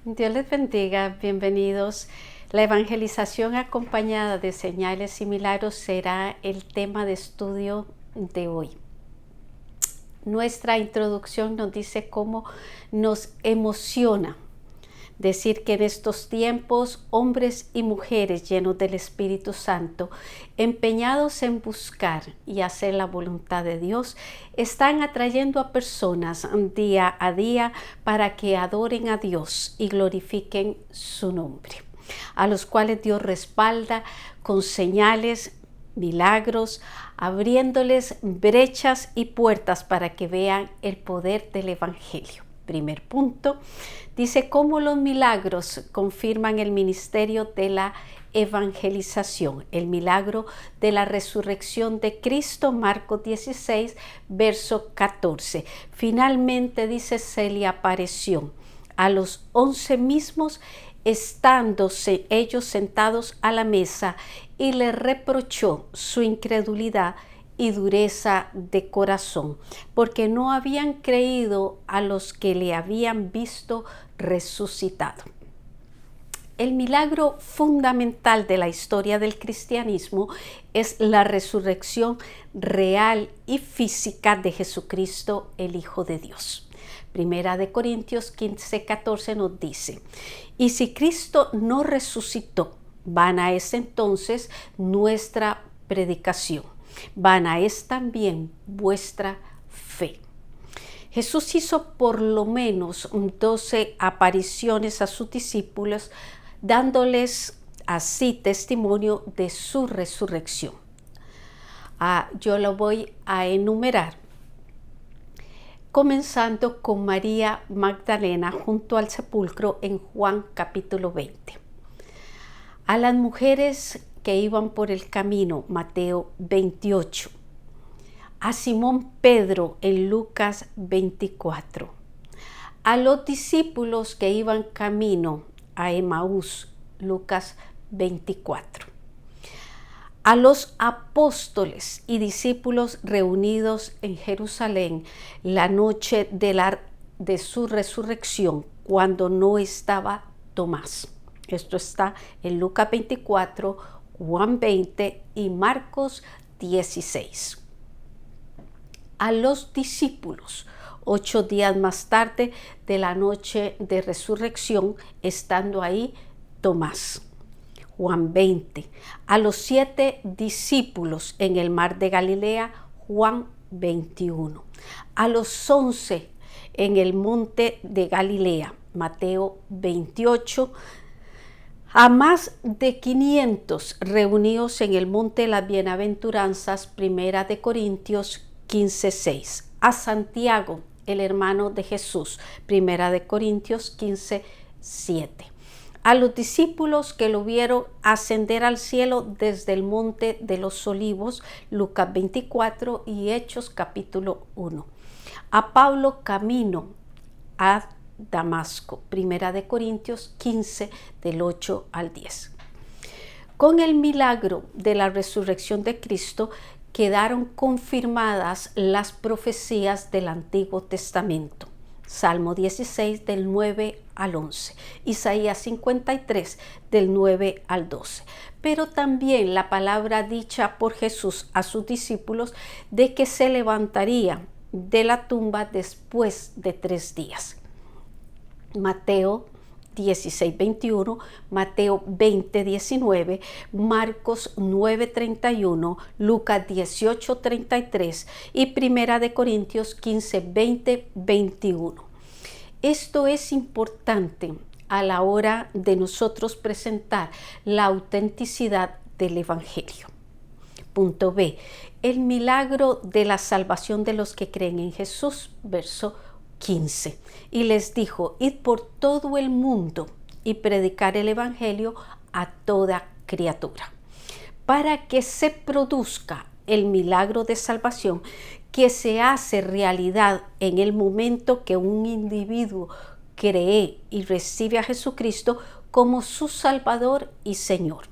Dios les bendiga, bienvenidos. La evangelización acompañada de señales y milagros será el tema de estudio de hoy. Nuestra introducción nos dice cómo nos emociona decir que en estos tiempos hombres y mujeres llenos del Espíritu Santo, empeñados en buscar y hacer la voluntad de Dios, están atrayendo a personas día a día para que adoren a Dios y glorifiquen su nombre, a los cuales Dios respalda con señales, milagros, abriéndoles brechas y puertas para que vean el poder del Evangelio. Primer punto, dice cómo los milagros confirman el ministerio de la evangelización, el milagro de la resurrección de Cristo, Marcos 16, verso 14. Finalmente, dice, se le apareció a los 11 mismos, estándose ellos sentados a la mesa, y le reprochó su incredulidad y dureza de corazón, porque no habían creído a los que le habían visto resucitado. El milagro fundamental de la historia del cristianismo es la resurrección real y física de Jesucristo, el Hijo de Dios. Primera de Corintios 15, 14 nos dice: y si Cristo no resucitó, vana es entonces nuestra predicación, vana es también vuestra fe. Jesús hizo por lo menos 12 apariciones a sus discípulos, dándoles así testimonio de su resurrección. Yo lo voy a enumerar, comenzando con María Magdalena junto al sepulcro en Juan capítulo 20. A las mujeres que iban por el camino, Mateo 28. A Simón Pedro en Lucas 24. A los discípulos que iban camino a Emaús, Lucas 24. A los apóstoles y discípulos reunidos en Jerusalén la noche de su resurrección, cuando no estaba Tomás. Esto está en Lucas 24, Juan 20 y Marcos 16. A los discípulos 8 días más tarde de la noche de resurrección, estando ahí Tomás. Juan 20. A los 7 discípulos en el mar de Galilea, Juan 21. A los 11 en el monte de Galilea, Mateo 28. A más de 500 reunidos en el monte de las bienaventuranzas, Primera de Corintios 15, 6. A Santiago, el hermano de Jesús, Primera de Corintios 15, 7. A los discípulos que lo vieron ascender al cielo desde el monte de los olivos, Lucas 24 y Hechos capítulo 1. A Pablo camino a Damasco, Primera de Corintios 15 del 8 al 10. Con el milagro de la resurrección de Cristo quedaron confirmadas las profecías del Antiguo Testamento. Salmo 16 del 9 al 11, Isaías 53 del 9 al 12. Pero también la palabra dicha por Jesús a sus discípulos de que se levantaría de la tumba después de 3 días. Mateo 16, 21, Mateo 20, 19, Marcos 9, 31, Lucas 18, 33 y Primera de Corintios 15, 20, 21. Esto es importante a la hora de nosotros presentar la autenticidad del Evangelio. Punto B. El milagro de la salvación de los que creen en Jesús, verso 15. Y les dijo: id por todo el mundo y predicar el Evangelio a toda criatura, para que se produzca el milagro de salvación que se hace realidad en el momento que un individuo cree y recibe a Jesucristo como su Salvador y Señor.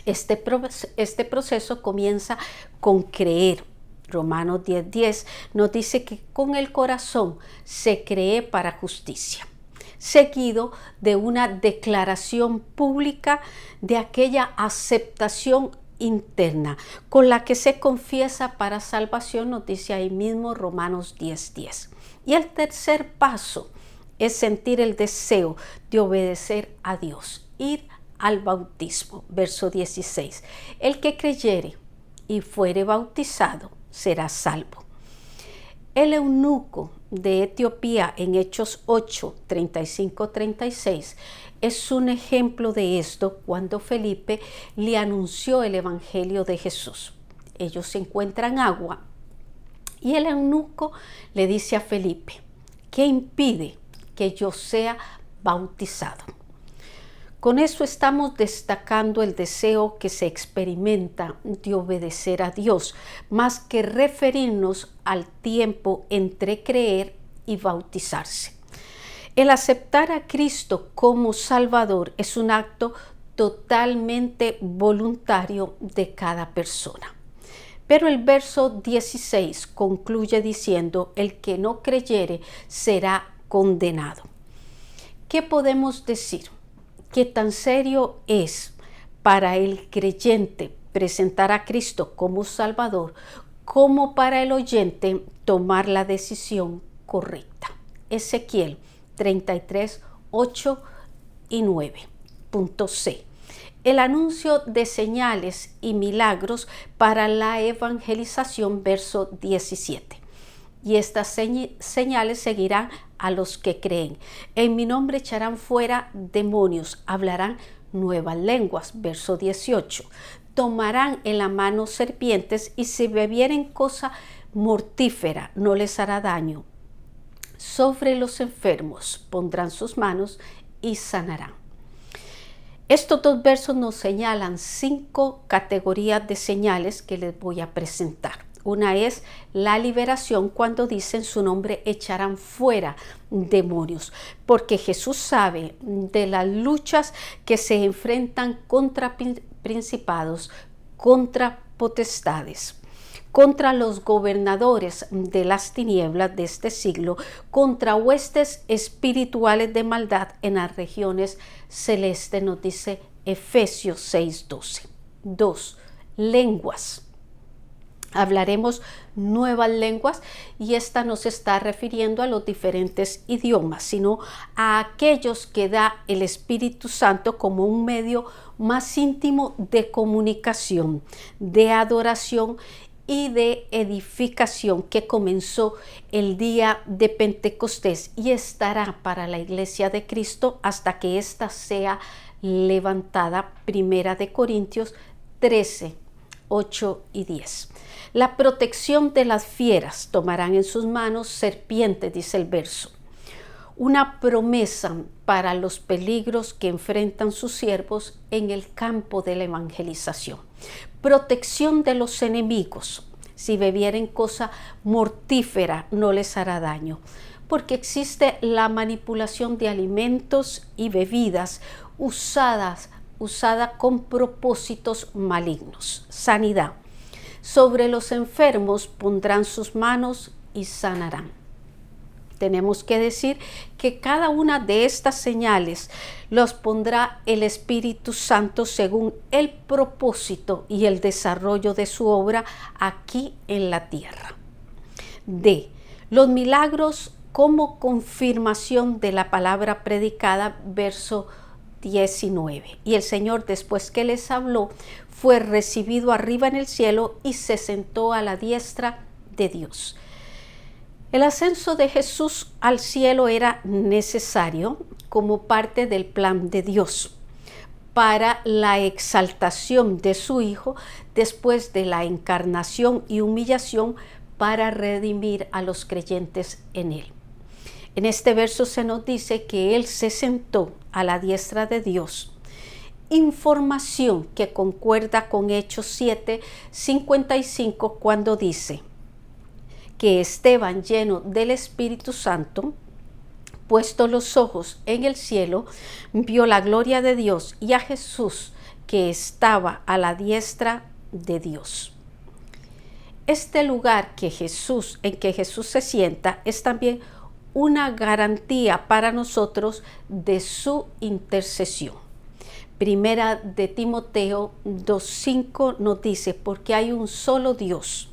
Este proceso comienza con creer. Romanos 10:10 nos dice que con el corazón se cree para justicia. seguido de una declaración pública de aquella aceptación interna con la que se confiesa para salvación, nos dice ahí mismo Romanos 10:10. Y el tercer paso es sentir el deseo de obedecer a Dios, ir al bautismo, verso 16. El que creyere y fuere bautizado será salvo. El eunuco de Etiopía en Hechos 8, 35-36 es un ejemplo de esto cuando Felipe le anunció el evangelio de Jesús. Ellos encuentran agua y el eunuco le dice a Felipe: ¿qué impide que yo sea bautizado? Con eso estamos destacando el deseo que se experimenta de obedecer a Dios, más que referirnos al tiempo entre creer y bautizarse. El aceptar a Cristo como Salvador es un acto totalmente voluntario de cada persona. Pero el verso 16 concluye diciendo: el que no creyere será condenado. ¿Qué podemos decir? ¿Qué tan serio es para el creyente presentar a Cristo como Salvador, como para el oyente tomar la decisión correcta? Ezequiel 33, 8 y 9. Punto C. El anuncio de señales y milagros para la evangelización, verso 17. Y estas señales seguirán a los que creen. En mi nombre echarán fuera demonios, hablarán nuevas lenguas, verso 18. Tomarán en la mano serpientes y si bebieren cosa mortífera no les hará daño. Sobre los enfermos pondrán sus manos y sanarán. Estos dos versos nos señalan 5 categorías de señales que les voy a presentar. Una es la liberación, cuando dice en su nombre echarán fuera demonios, porque Jesús sabe de las luchas que se enfrentan contra principados, contra potestades, contra los gobernadores de las tinieblas de este siglo, contra huestes espirituales de maldad en las regiones celestes, nos dice Efesios 6:12. 2. Lenguas. Hablaremos nuevas lenguas y esta no se está refiriendo a los diferentes idiomas, sino a aquellos que da el Espíritu Santo como un medio más íntimo de comunicación, de adoración y de edificación que comenzó el día de Pentecostés y estará para la Iglesia de Cristo hasta que ésta sea levantada. Primera de Corintios 13, 8 y 10. La protección de las fieras, tomarán en sus manos serpientes, dice el verso. Una promesa para los peligros que enfrentan sus siervos en el campo de la evangelización. Protección de los enemigos. Si bebieren cosa mortífera no les hará daño, porque existe la manipulación de alimentos y bebidas usada con propósitos malignos. Sanidad. Sobre los enfermos pondrán sus manos y sanarán. Tenemos que decir que cada una de estas señales los pondrá el Espíritu Santo según el propósito y el desarrollo de su obra aquí en la tierra. D. Los milagros como confirmación de la palabra predicada, verso 19. Y el Señor, después que les habló, fue recibido arriba en el cielo y se sentó a la diestra de Dios. El ascenso de Jesús al cielo era necesario como parte del plan de Dios para la exaltación de su Hijo después de la encarnación y humillación para redimir a los creyentes en Él. En este verso se nos dice que Él se sentó a la diestra de Dios. Información que concuerda con Hechos 7, 55, cuando dice que Esteban, lleno del Espíritu Santo, puesto los ojos en el cielo, vio la gloria de Dios y a Jesús que estaba a la diestra de Dios. Este lugar en que Jesús se sienta es también una garantía para nosotros de su intercesión. Primera de Timoteo 2:5 nos dice, porque hay un solo Dios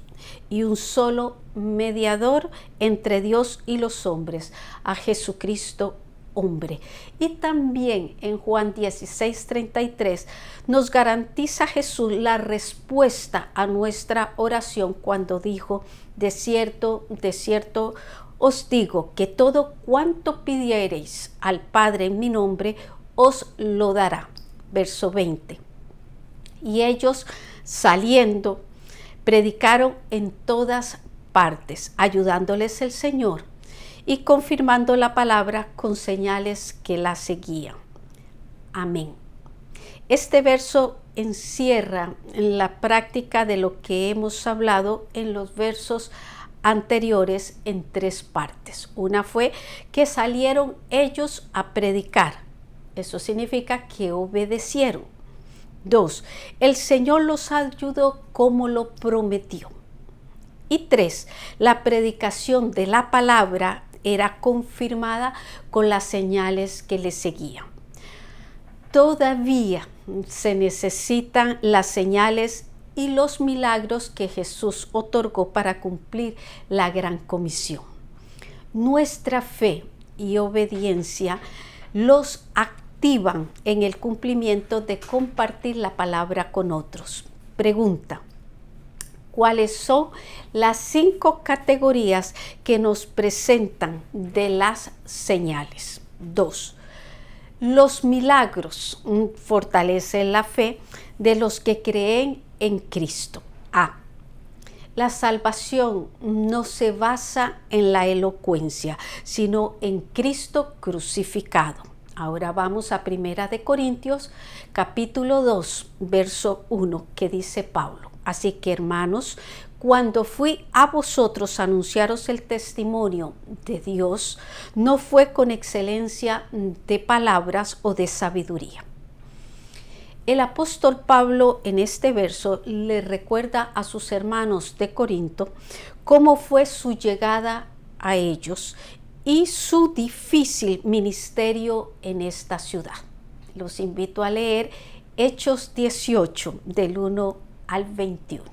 y un solo mediador entre Dios y los hombres, a Jesucristo hombre. Y también en Juan 16:33 nos garantiza Jesús la respuesta a nuestra oración cuando dijo, de cierto os digo que todo cuanto pidiereis al Padre en mi nombre, os lo dará. Verso 20. Y ellos saliendo, predicaron en todas partes, ayudándoles el Señor y confirmando la palabra con señales que la seguían. Amén. Este verso encierra la práctica de lo que hemos hablado en los versos anteriores en tres partes. Una fue que salieron ellos a predicar. Eso significa que obedecieron. 2. El Señor los ayudó como lo prometió. Y 3. La predicación de la palabra era confirmada con las señales que le seguían. Todavía se necesitan las señales y los milagros que Jesús otorgó para cumplir la gran comisión. Nuestra fe y obediencia los activan en el cumplimiento de compartir la palabra con otros. Pregunta: ¿cuáles son las 5 categorías que nos presentan de las señales? 2. Los milagros fortalecen la fe de los que creen en Cristo. A. La salvación no se basa en la elocuencia, sino en Cristo crucificado. Ahora vamos a 1 de Corintios, capítulo 2, verso 1, que dice Pablo. Así que, hermanos, cuando fui a vosotros a anunciaros el testimonio de Dios, no fue con excelencia de palabras o de sabiduría. El apóstol Pablo en este verso le recuerda a sus hermanos de Corinto cómo fue su llegada a ellos y su difícil ministerio en esta ciudad. Los invito a leer Hechos 18, del 1 al 21.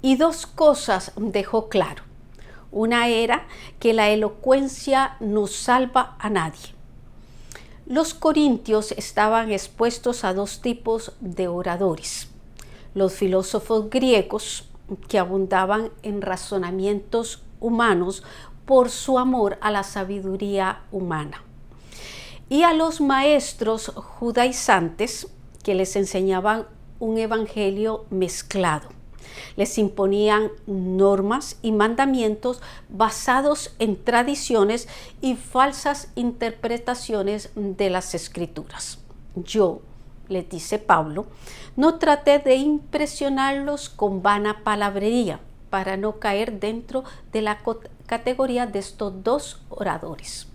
Y 2 cosas dejó claro. Una era que la elocuencia no salva a nadie. Los corintios estaban expuestos a 2 tipos de oradores. Los filósofos griegos, que abundaban en razonamientos humanos por su amor a la sabiduría humana. Y a los maestros judaizantes, que les enseñaban un evangelio mezclado. Les imponían normas y mandamientos basados en tradiciones y falsas interpretaciones de las Escrituras. Yo, les dice Pablo, no traté de impresionarlos con vana palabrería para no caer dentro de la categoría de estos 2 oradores.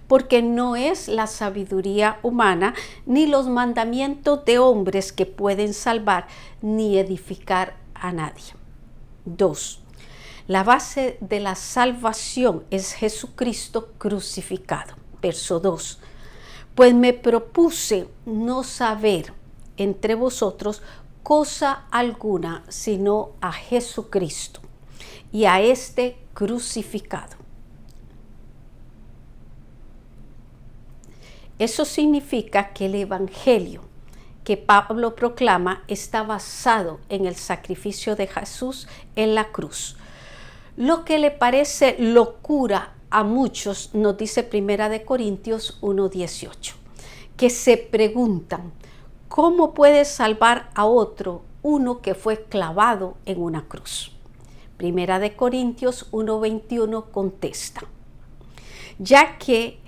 Porque no es la sabiduría humana ni los mandamientos de hombres que pueden salvar ni edificar a nadie. 2. La base de la salvación es Jesucristo crucificado. Verso 2. Pues me propuse no saber entre vosotros cosa alguna sino a Jesucristo y a este crucificado. Eso significa que el evangelio que Pablo proclama está basado en el sacrificio de Jesús en la cruz. Lo que le parece locura a muchos, nos dice 1 de Corintios 1:18, que se preguntan, ¿cómo puede salvar a uno que fue clavado en una cruz? 1 de Corintios 1:21 contesta, ya que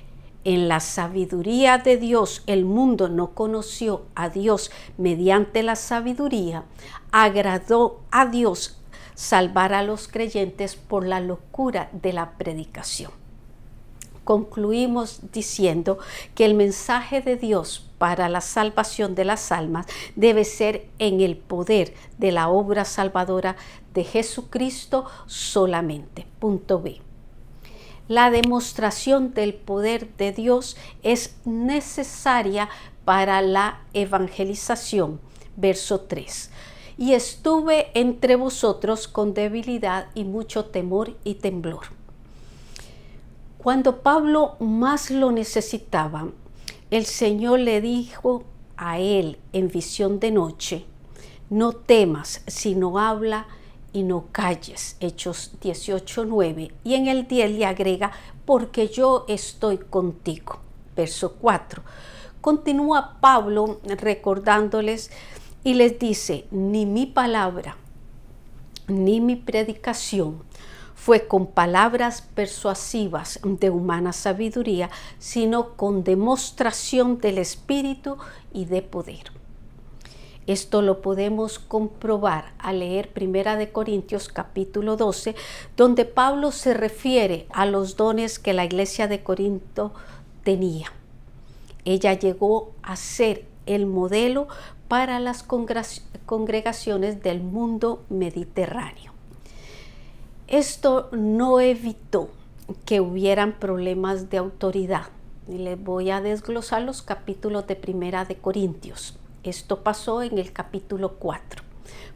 en la sabiduría de Dios el mundo no conoció a Dios mediante la sabiduría, agradó a Dios salvar a los creyentes por la locura de la predicación. Concluimos diciendo que el mensaje de Dios para la salvación de las almas debe ser en el poder de la obra salvadora de Jesucristo solamente. Punto B. La demostración del poder de Dios es necesaria para la evangelización. Verso 3. Y estuve entre vosotros con debilidad y mucho temor y temblor. Cuando Pablo más lo necesitaba, el Señor le dijo a él en visión de noche: no temas, sino habla y no calles. Hechos 18:9. Y en el 10 le agrega: porque yo estoy contigo. Verso 4. Continúa Pablo recordándoles y les dice: ni mi palabra ni mi predicación fue con palabras persuasivas de humana sabiduría, sino con demostración del Espíritu y de poder. Esto lo podemos comprobar al leer 1 Corintios capítulo 12, donde Pablo se refiere a los dones que la iglesia de Corinto tenía. Ella llegó a ser el modelo para las congregaciones del mundo mediterráneo. Esto no evitó que hubieran problemas de autoridad. Y les voy a desglosar los capítulos de 1 Corintios. Esto pasó en el capítulo 4.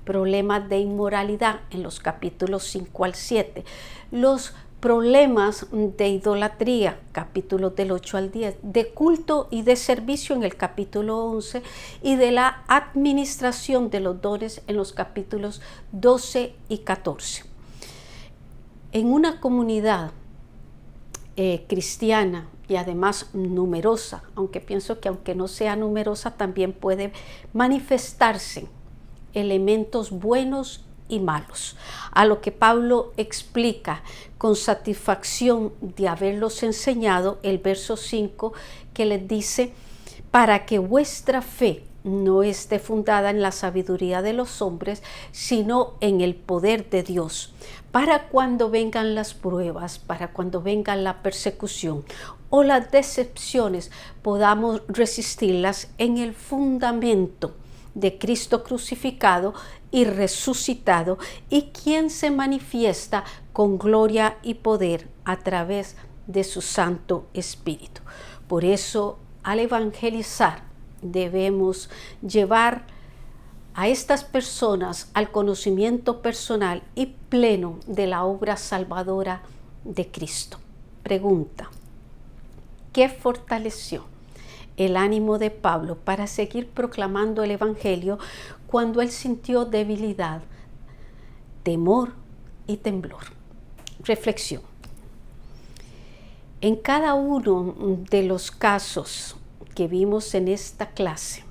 Problemas de inmoralidad en los capítulos 5 al 7. Los problemas de idolatría, capítulos del 8 al 10, de culto y de servicio en el capítulo 11 y de la administración de los dones en los capítulos 12 y 14. En una comunidad cristiana y además numerosa, aunque pienso que aunque no sea numerosa también puede manifestarse elementos buenos y malos, a lo que Pablo explica con satisfacción de haberlos enseñado el verso 5, que les dice: para que vuestra fe no esté fundada en la sabiduría de los hombres, sino en el poder de Dios, para cuando vengan las pruebas, para cuando venga la persecución o las decepciones, podamos resistirlas en el fundamento de Cristo crucificado y resucitado, y quien se manifiesta con gloria y poder a través de su Santo Espíritu. Por eso, al evangelizar, debemos llevar a estas personas al conocimiento personal y pleno de la obra salvadora de Cristo. Pregunta: ¿qué fortaleció el ánimo de Pablo para seguir proclamando el Evangelio cuando él sintió debilidad, temor y temblor? Reflexión. En cada uno de los casos que vimos en esta clase,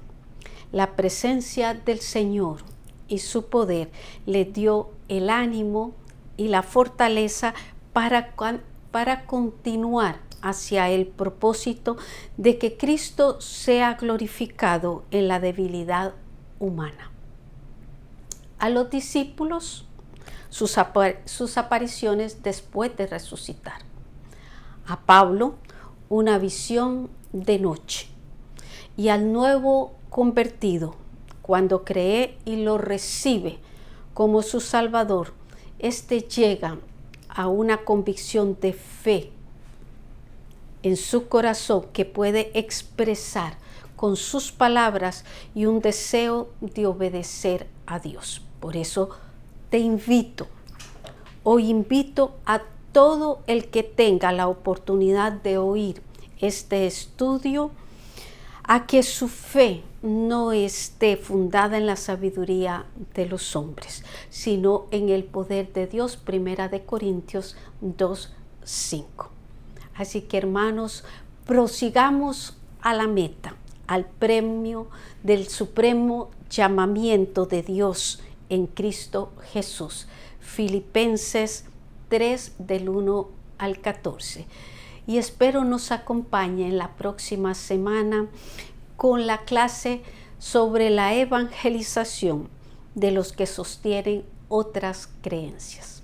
la presencia del Señor y su poder le dio el ánimo y la fortaleza para continuar hacia el propósito de que Cristo sea glorificado en la debilidad humana. A los discípulos, sus apariciones después de resucitar. A Pablo, una visión de noche. Y al nuevo convertido, cuando cree y lo recibe como su Salvador, éste llega a una convicción de fe en su corazón que puede expresar con sus palabras y un deseo de obedecer a Dios. Por eso te invito a todo el que tenga la oportunidad de oír este estudio, a que su fe no esté fundada en la sabiduría de los hombres, sino en el poder de Dios. 1 Corintios 2:5. Así que, hermanos, prosigamos a la meta, al premio del supremo llamamiento de Dios en Cristo Jesús. Filipenses 3 del 1 al 14. Y espero nos acompañe la próxima semana con la clase sobre la evangelización de los que sostienen otras creencias.